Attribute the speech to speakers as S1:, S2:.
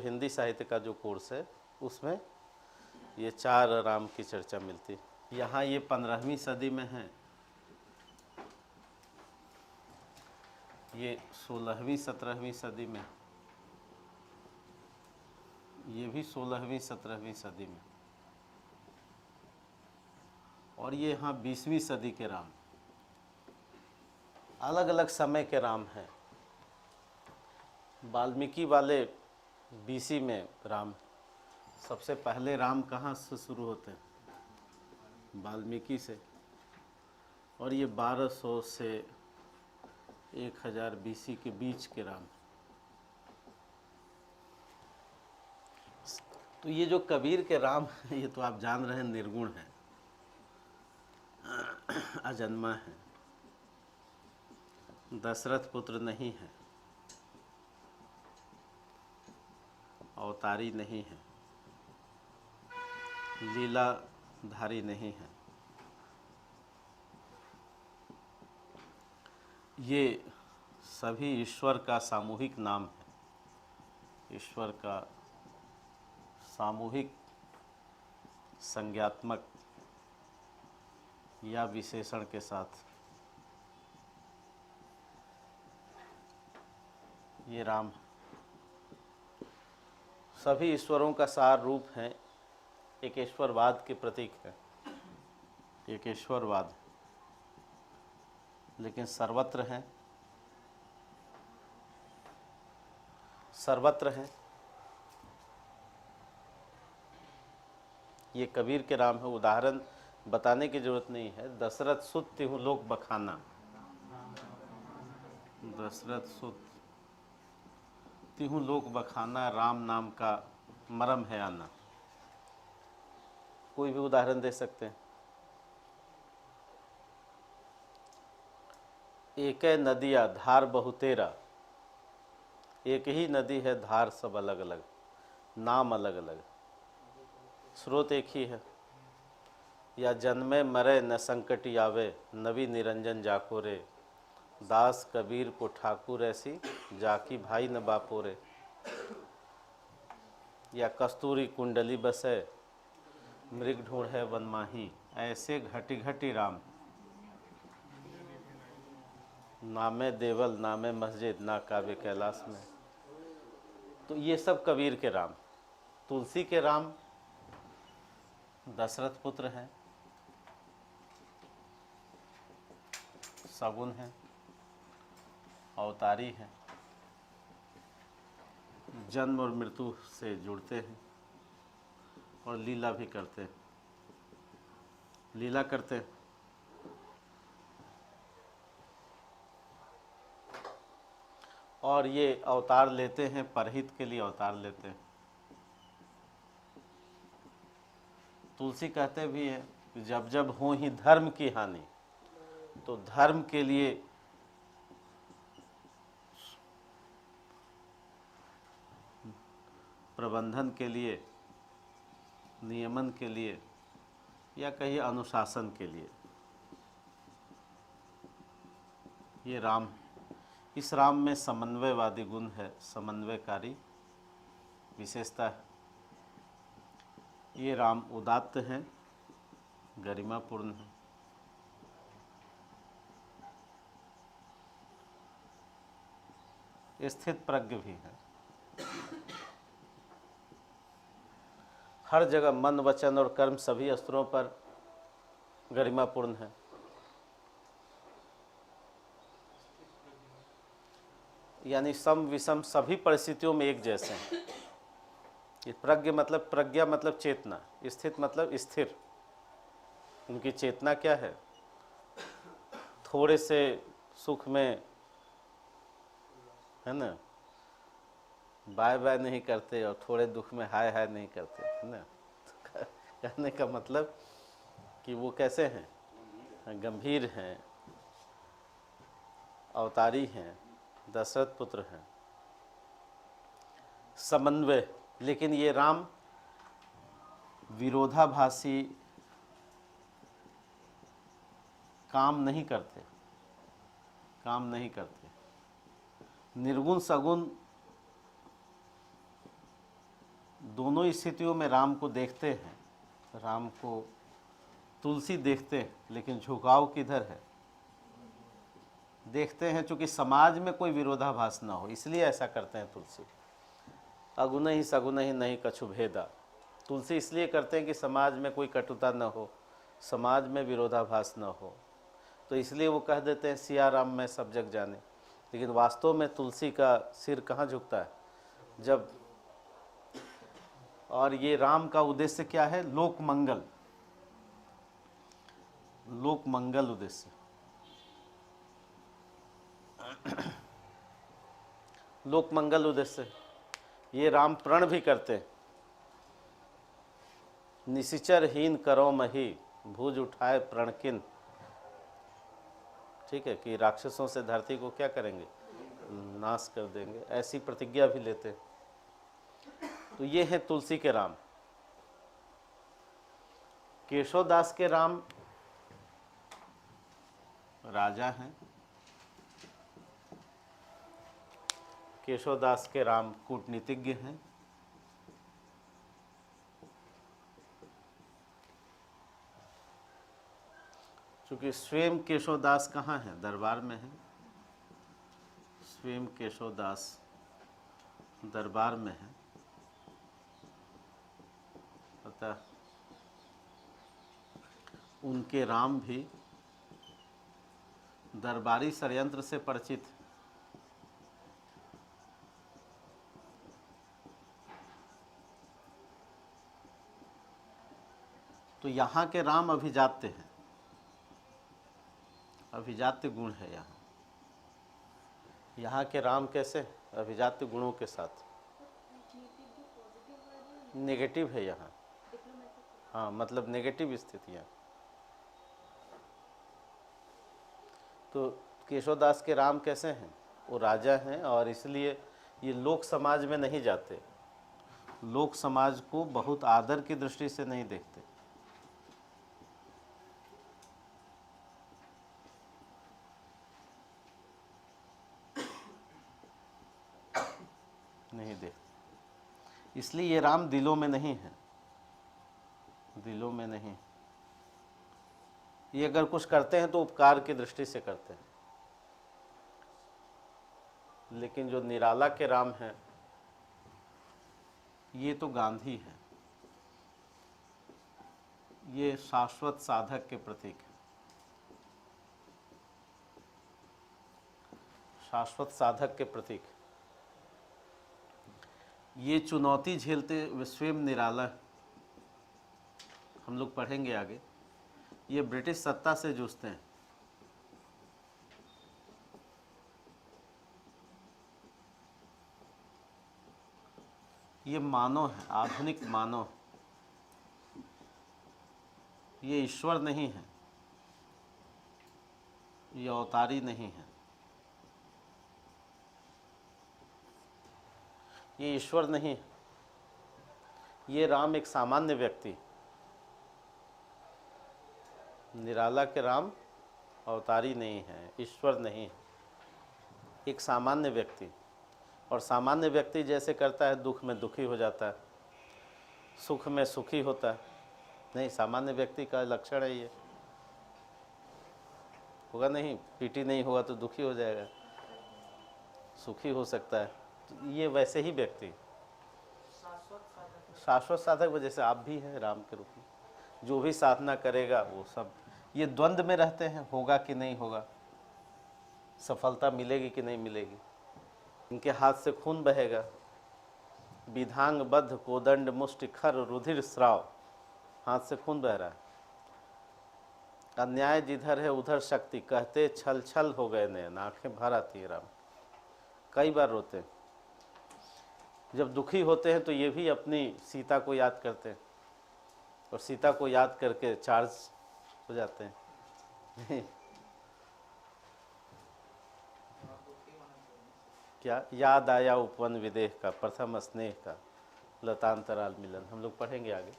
S1: हिंदी साहित्य का जो कोर्स है उसमें ये 4 राम की चर्चा मिलती है। यहाँ ये 15वीं सदी में है, ये 16वीं 17वीं सदी में, ये भी 16वीं 17वीं सदी में, और ये यहाँ 20वीं सदी के राम। अलग अलग समय के राम हैं। वाल्मीकि वाले BC में राम, सबसे पहले राम कहाँ से शुरू होते हैं? वाल्मीकि से, और ये 1200 से 1000 BC के बीच के राम। तो ये जो कबीर के राम हैं, ये तो आप जान रहे हैं निर्गुण हैं, अजन्मा है, दशरथ पुत्र नहीं है, अवतारी नहीं है, लीलाधारी नहीं है। ये सभी ईश्वर का सामूहिक नाम है, ईश्वर का सामूहिक संज्ञात्मक या विशेषण के साथ ये राम सभी ईश्वरों का सार रूप हैं, एक ईश्वरवाद के प्रतीक है, एक ईश्वरवाद, लेकिन सर्वत्र हैं, सर्वत्र हैं। ये कबीर के राम है। उदाहरण बताने की जरूरत नहीं है। दशरथ सुत तिहु लोक बखाना, दशरथ सुत तिहु लोक बखाना, राम नाम का मरम है आना। कोई भी उदाहरण दे सकते हैं। एक नदिया धार बहुतेरा, एक ही नदी है, धार सब अलग अलग, नाम अलग अलग, स्रोत एक ही है। या जन्मे मरे न संकट आवे, नवी निरंजन जाकोरे, दास कबीर को ठाकुर ऐसी, जाकी भाई न बापोरे। या कस्तूरी कुंडली बसे, मृग ढूंढे वनमाही, ऐसे घटी घटी राम, नामे देवल नामे मस्जिद, ना काबे कैलाश में। तो ये सब कबीर के राम। तुलसी के राम दशरथ पुत्र हैं, सगुन हैं, अवतारी हैं, जन्म और मृत्यु से जुड़ते हैं और लीला भी करते हैं, लीला करते हैं। और ये अवतार लेते हैं, परहित के लिए अवतार लेते हैं। तुलसी कहते भी हैं कि जब जब हो ही धर्म की हानि, तो धर्म के लिए प्रबंधन के लिए, नियमन के लिए, या कहीं अनुशासन के लिए ये राम। इस राम में समन्वयवादी गुण है, समन्वयकारी विशेषता है। ये राम उदात्त हैं, गरिमापूर्ण है, स्थित प्रज्ञ भी है। हर जगह मन वचन और कर्म सभी स्तरों पर गरिमापूर्ण है। यानी सम विषम सभी परिस्थितियों में एक जैसे हैं। ये प्रज्ञ मतलब, प्रज्ञा मतलब चेतना, स्थित मतलब स्थिर। उनकी चेतना क्या है? थोड़े से सुख में, है ना, बाय बाय नहीं करते और थोड़े दुख में हाय हाय नहीं करते, है ना। कहने का मतलब कि वो कैसे हैं? गंभीर हैं, अवतारी हैं, दशरथ पुत्र हैं, समन्वय। लेकिन ये राम विरोधाभासी काम नहीं करते, काम नहीं करते। निर्गुण सगुण दोनों स्थितियों में राम को देखते हैं, राम को तुलसी देखते हैं, लेकिन झुकाव किधर है? देखते हैं चूँकि समाज में कोई विरोधाभास ना हो, इसलिए ऐसा करते हैं तुलसी। अगुन ही सगुन ही नहीं कछु भेदा, तुलसी इसलिए करते हैं कि समाज में कोई कटुता न हो, समाज में विरोधाभास न हो, तो इसलिए वो कह देते हैं सिया राम में सब जग जाने। लेकिन वास्तव में तुलसी का सिर कहाँ झुकता है? जब, और ये राम का उद्देश्य क्या है? लोक मंगल, लोक मंगल उद्देश्य। लोक मंगल उद्देश्य ये राम प्रण भी करते हैं। निशिचर हीन करो मही, भुज उठाए प्रणकिन। ठीक है, कि राक्षसों से धरती को क्या करेंगे? नाश कर देंगे, ऐसी प्रतिज्ञा भी लेते हैं। तो ये हैं तुलसी के राम। केशवदास के राम राजा हैं, केशवदास के राम कूटनीतिज्ञ हैं, क्योंकि स्वयं केशवदास कहाँ हैं? दरबार में हैं। स्वयं केशवदास दरबार में हैं, अतः उनके राम भी दरबारी षड्यंत्र से परिचित। तो यहाँ के राम अभिजात्य हैं, अभिजात्य गुण है यहाँ। यहाँ के राम कैसे? अभिजात्य गुणों के साथ। नेगेटिव है यहाँ, हाँ, मतलब नेगेटिव स्थितियाँ। तो केशवदास के राम कैसे हैं? वो राजा हैं, और इसलिए ये लोक समाज में नहीं जाते, लोक समाज को बहुत आदर की दृष्टि से नहीं देखते। नहीं देखते, इसलिए ये राम दिलों में नहीं है, दिलों में नहीं। ये अगर कुछ करते हैं तो उपकार की दृष्टि से करते हैं। लेकिन जो निराला के राम हैं, ये तो गांधी हैं, ये शाश्वत साधक के प्रतीक हैं, शाश्वत साधक के प्रतीक। ये चुनौती झेलते हुए स्वयं निराला, हम लोग पढ़ेंगे आगे, ये ब्रिटिश सत्ता से जूझते हैं। ये मानव है, आधुनिक मानव, ये ईश्वर नहीं है, ये अवतारी नहीं है, ये ईश्वर नहीं। ये राम एक सामान्य व्यक्ति, निराला के राम अवतारी नहीं है, ईश्वर नहीं है, एक सामान्य व्यक्ति। और सामान्य व्यक्ति जैसे करता है, दुख में दुखी हो जाता है, सुख में सुखी होता है। नहीं, सामान्य व्यक्ति का लक्षण है ये। होगा नहीं, पीटी नहीं होगा तो दुखी हो जाएगा, सुखी हो सकता है। तो ये वैसे ही व्यक्ति शाश्वत साधक, जैसे आप भी हैं राम के रूप में। जो भी साधना करेगा वो सब ये द्वंद्व में रहते हैं, होगा कि नहीं होगा, सफलता मिलेगी कि नहीं मिलेगी। इनके हाथ से खून बहेगा, विधांग बद्ध कोदंड मुष्टि खर रुधिर स्राव, हाथ से खून बह रहा है। अन्याय जिधर है उधर शक्ति, कहते छल छल हो गए नैन, आंखें भर आती है राम। कई बार रोते हैं, जब दुखी होते हैं तो ये भी अपनी सीता को याद करते हैं, और सीता को याद करके चार्ज हो जाते हैं। क्या याद आया उपवन विदेह का, प्रथम स्नेह का, लतांतराल मिलन, हम लोग पढ़ेंगे आगे।